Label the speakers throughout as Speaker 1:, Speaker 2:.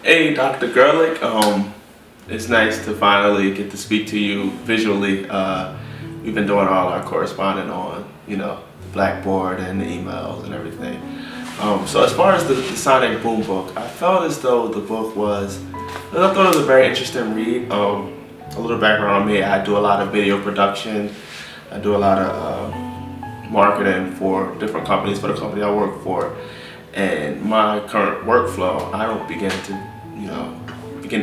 Speaker 1: Hey, Dr. Gerlich. It's nice to finally get to speak to you visually. We've been doing all our corresponding on, the Blackboard and the emails and everything. So as far as the Sonic Boom book, I felt as though the book I thought it was a very interesting read. A little background on me, I do a lot of video production. I do a lot of marketing for different companies, for the company I work for. And my current workflow, I don't begin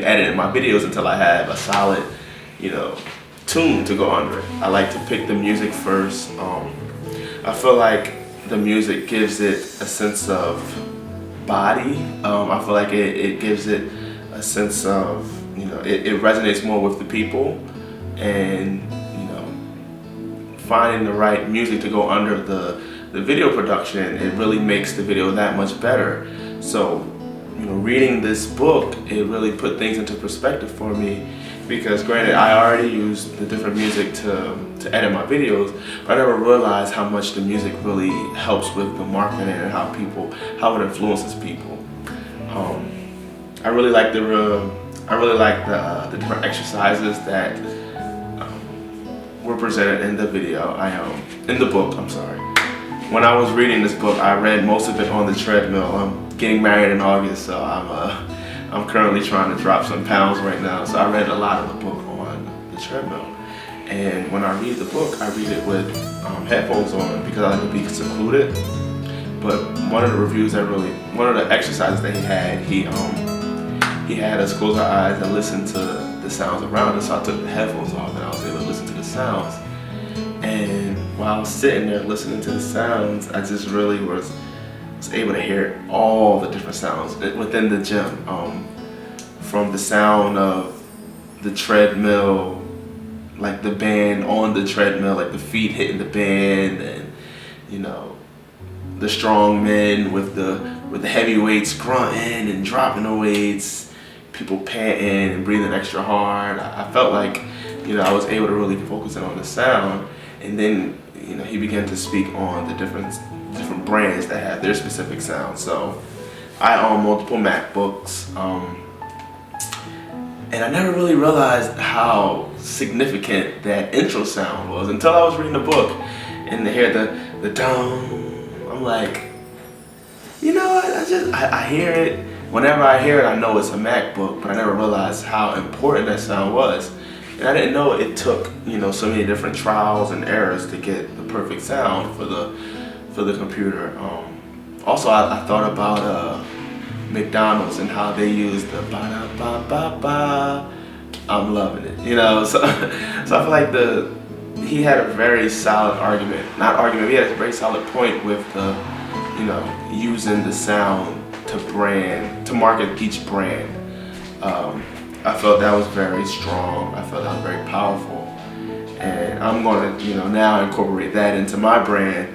Speaker 1: editing my videos until I have a solid, tune to go under it. I like to pick the music first. I feel like the music gives it a sense of body. I feel like it gives it a sense of, it resonates more with the people, and finding the right music to go under the video production, it really makes the video that much better. So, reading this book, it really put things into perspective for me, because granted, I already used the different music to edit my videos, but I never realized how much the music really helps with the marketing and how it influences people. I really like the different exercises that were presented in the in the book. I'm sorry. When I was reading this book, I read most of it on the treadmill. I'm getting married in August, so I'm currently trying to drop some pounds right now. So I read a lot of the book on the treadmill. And when I read the book, I read it with headphones on because I like to be secluded. But one of the exercises that he had us close our eyes and listen to the sounds around us. So I took the headphones off and I was able to listen to the sounds. And while I was sitting there listening to the sounds, I just really was able to hear all the different sounds within the gym. From the sound of the treadmill, like the band on the treadmill, like the feet hitting the band, and the strong men with the heavy weights grunting and dropping the weights, people panting and breathing extra hard. I felt like I was able to really focus in on the sound. And then, he began to speak on the different brands that have their specific sound. So I own multiple MacBooks, and I never really realized how significant that intro sound was until I was reading the book and to hear the dong. I'm like, I hear it. Whenever I hear it, I know it's a MacBook, but I never realized how important that sound was. And I didn't know it took, so many different trials and errors to get the perfect sound for the computer. Also, I thought about McDonald's and how they use the ba-da-ba-ba-ba. I'm loving it, So I feel like he had a very solid he had a very solid point with using the sound to market each brand. I felt that was very strong. I felt that was very powerful, and I'm going to now incorporate that into my brand,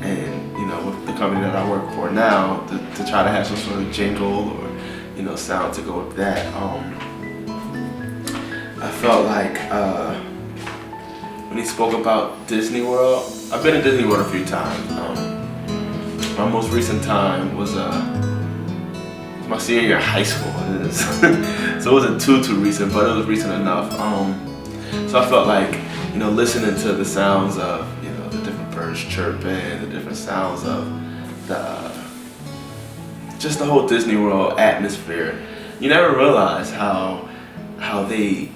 Speaker 1: and with the company that I work for now, to try to have some sort of jingle or sound to go with that. I felt like when he spoke about Disney World, I've been to Disney World a few times. My most recent time was my senior year of high school. So it wasn't too recent, but it was recent enough. So I felt like, listening to the sounds of, the different birds chirping, the different sounds of just the whole Disney World atmosphere. You never realize how they,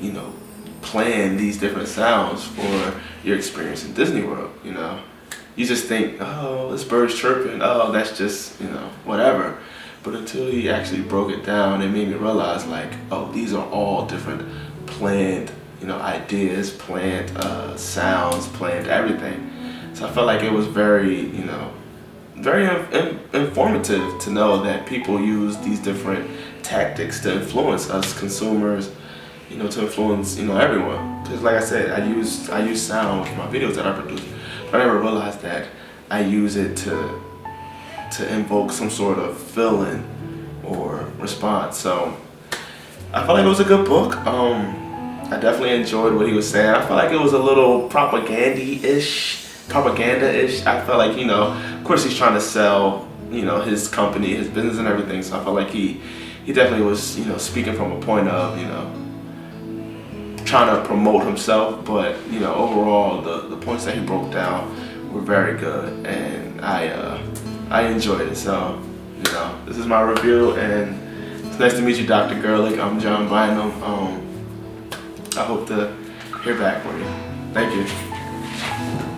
Speaker 1: plan these different sounds for your experience in Disney World, You just think, oh, this bird's chirping, oh, that's just, whatever. But until he actually broke it down, it made me realize, like, oh, these are all different planned, ideas, planned sounds, planned everything. So I felt like it was very, very informative to know that people use these different tactics to influence us consumers, to influence, everyone. Because like I said, I use sound with my videos that I produce, but I never realized that I use it to invoke some sort of feeling or response. So I felt like it was a good book. I definitely enjoyed what he was saying. I felt like it was a little propaganda-ish. I felt like, of course he's trying to sell, his company, his business and everything. So I felt like he he definitely was, you know, speaking from a point of, you know, trying to promote himself, but you know, overall the points that he broke down were very good, and I enjoyed it. So, you know, this is my review, and it's nice to meet you, Dr. Gerlich. I'm John Bynum. I hope to hear back from you. Thank you.